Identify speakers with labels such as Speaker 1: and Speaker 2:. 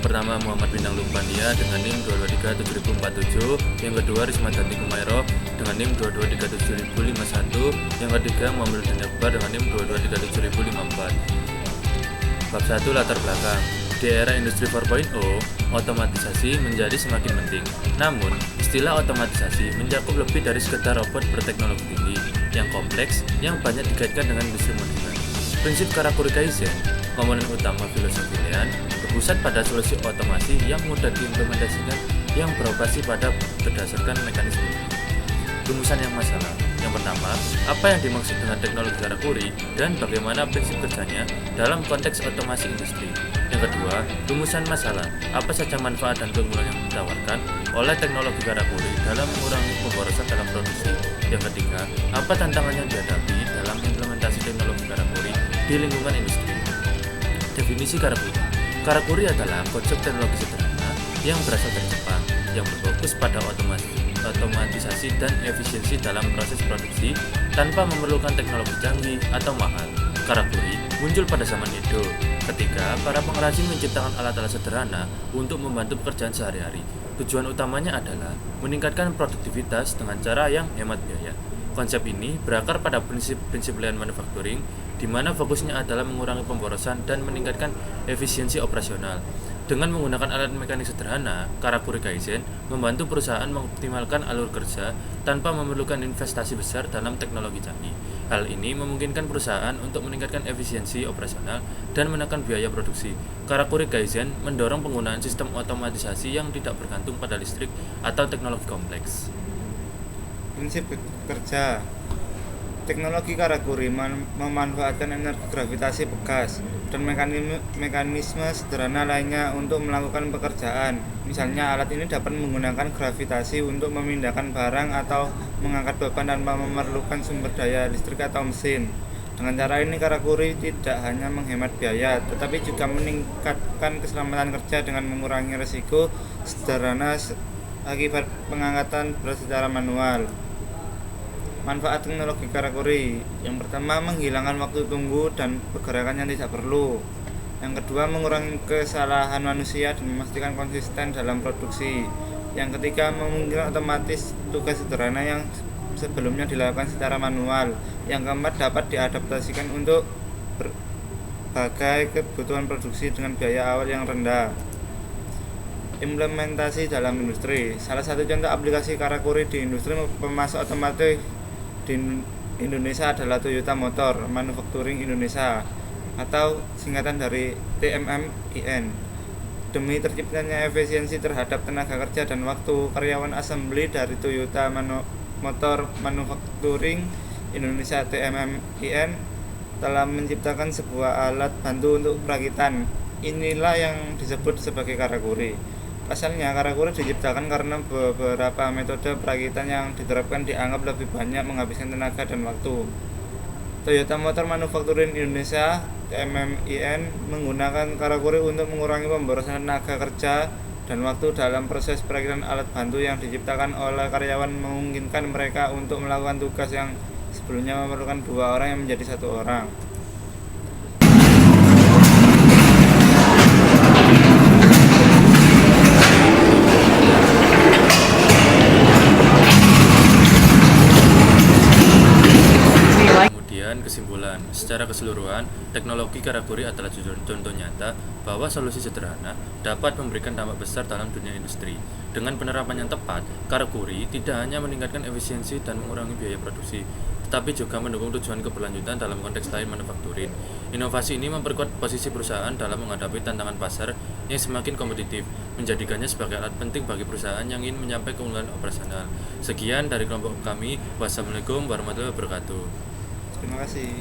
Speaker 1: pertama Muhammad Bintang Lumpania dengan NIM 2237047, yang kedua Risma Danti Kumairo dengan NIM 2237051, yang ketiga Muhammad Rudin Akbar dengan NIM 2237054. Bab 1 latar belakang. Di era industri 4.0, otomatisasi menjadi semakin penting. Namun, istilah otomatisasi mencakup lebih dari sekedar robot berteknologi tinggi yang kompleks yang banyak dikaitkan dengan industri modern. Prinsip Karakuri Kaizen, komponen utama filosofi Lean, berpusat pada solusi otomasi yang mudah diimplementasikan yang beroperasi pada berdasarkan mekanisme. Rumusan yang masalah. Yang pertama, apa yang dimaksud dengan teknologi Karakuri dan bagaimana prinsip kerjanya dalam konteks otomasi industri. Yang kedua, rumusan masalah. Apa saja manfaat dan keunggulan yang ditawarkan oleh teknologi Karakuri dalam mengurangi pemborosan dalam produksi. Yang ketiga, apa tantangan yang dihadapi dalam implementasi teknologi Karakuri di lingkungan industri. Definisi Karakuri. Karakuri adalah konsep teknologi sederhana yang berasal dari Jepang, yang berfokus pada otomatisasi dan efisiensi dalam proses produksi tanpa memerlukan teknologi canggih atau mahal. Karakuri muncul pada zaman Edo, ketika para pengrajin menciptakan alat-alat sederhana untuk membantu pekerjaan sehari-hari. Tujuan utamanya adalah meningkatkan produktivitas dengan cara yang hemat biaya. Konsep ini berakar pada prinsip Lean Manufacturing, di mana fokusnya adalah mengurangi pemborosan dan meningkatkan efisiensi operasional. Dengan menggunakan alat mekanik sederhana, Karakuri Kaizen membantu perusahaan mengoptimalkan alur kerja tanpa memerlukan investasi besar dalam teknologi canggih. Hal ini memungkinkan perusahaan untuk meningkatkan efisiensi operasional dan menekan biaya produksi. Karakuri Kaizen mendorong penggunaan sistem otomatisasi yang tidak bergantung pada listrik atau teknologi kompleks.
Speaker 2: Prinsip kerja. Teknologi Karakuri memanfaatkan energi gravitasi bekas dan mekanisme sederhana lainnya untuk melakukan pekerjaan. Misalnya, alat ini dapat menggunakan gravitasi untuk memindahkan barang atau mengangkat beban tanpa memerlukan sumber daya listrik atau mesin. Dengan cara ini, Karakuri tidak hanya menghemat biaya, tetapi juga meningkatkan keselamatan kerja dengan mengurangi risiko sederhana akibat pengangkatan berat secara manual. Manfaat teknologi Karakuri. Yang pertama, menghilangkan waktu tunggu dan pergerakan yang tidak perlu. Yang kedua, mengurangi kesalahan manusia dan memastikan konsisten dalam produksi. Yang ketiga, memungkinkan otomatis tugas sederhana yang sebelumnya dilakukan secara manual. Yang keempat, dapat diadaptasikan untuk berbagai kebutuhan produksi dengan biaya awal yang rendah. Implementasi dalam industri. Salah satu contoh aplikasi Karakuri di industri pemasok otomotif di Indonesia adalah Toyota Motor Manufacturing Indonesia atau singkatan dari TMMIN. Demi terciptanya efisiensi terhadap tenaga kerja dan waktu, karyawan assembly dari Toyota Motor Manufacturing Indonesia TMMIN telah menciptakan sebuah alat bantu untuk perakitan. Inilah yang disebut sebagai Karakuri. Pasalnya, Karakuri diciptakan karena beberapa metode perakitan yang diterapkan dianggap lebih banyak menghabiskan tenaga dan waktu. Toyota Motor Manufacturing Indonesia (TMMIN) menggunakan Karakuri untuk mengurangi pemborosan tenaga kerja dan waktu dalam proses perakitan alat bantu yang diciptakan oleh karyawan, memungkinkan mereka untuk melakukan tugas yang sebelumnya memerlukan 2 orang yang menjadi 1 orang.
Speaker 1: Kesimpulan, secara keseluruhan, teknologi Karakuri adalah contoh nyata bahwa solusi sederhana dapat memberikan dampak besar dalam dunia industri. Dengan penerapan yang tepat, Karakuri tidak hanya meningkatkan efisiensi dan mengurangi biaya produksi, tetapi juga mendukung tujuan keberlanjutan dalam konteks lain manufakturing. Inovasi ini memperkuat posisi perusahaan dalam menghadapi tantangan pasar yang semakin kompetitif, menjadikannya sebagai alat penting bagi perusahaan yang ingin mencapai keunggulan operasional. Sekian dari kelompok kami. Wassalamualaikum warahmatullahi wabarakatuh.
Speaker 2: Terima kasih.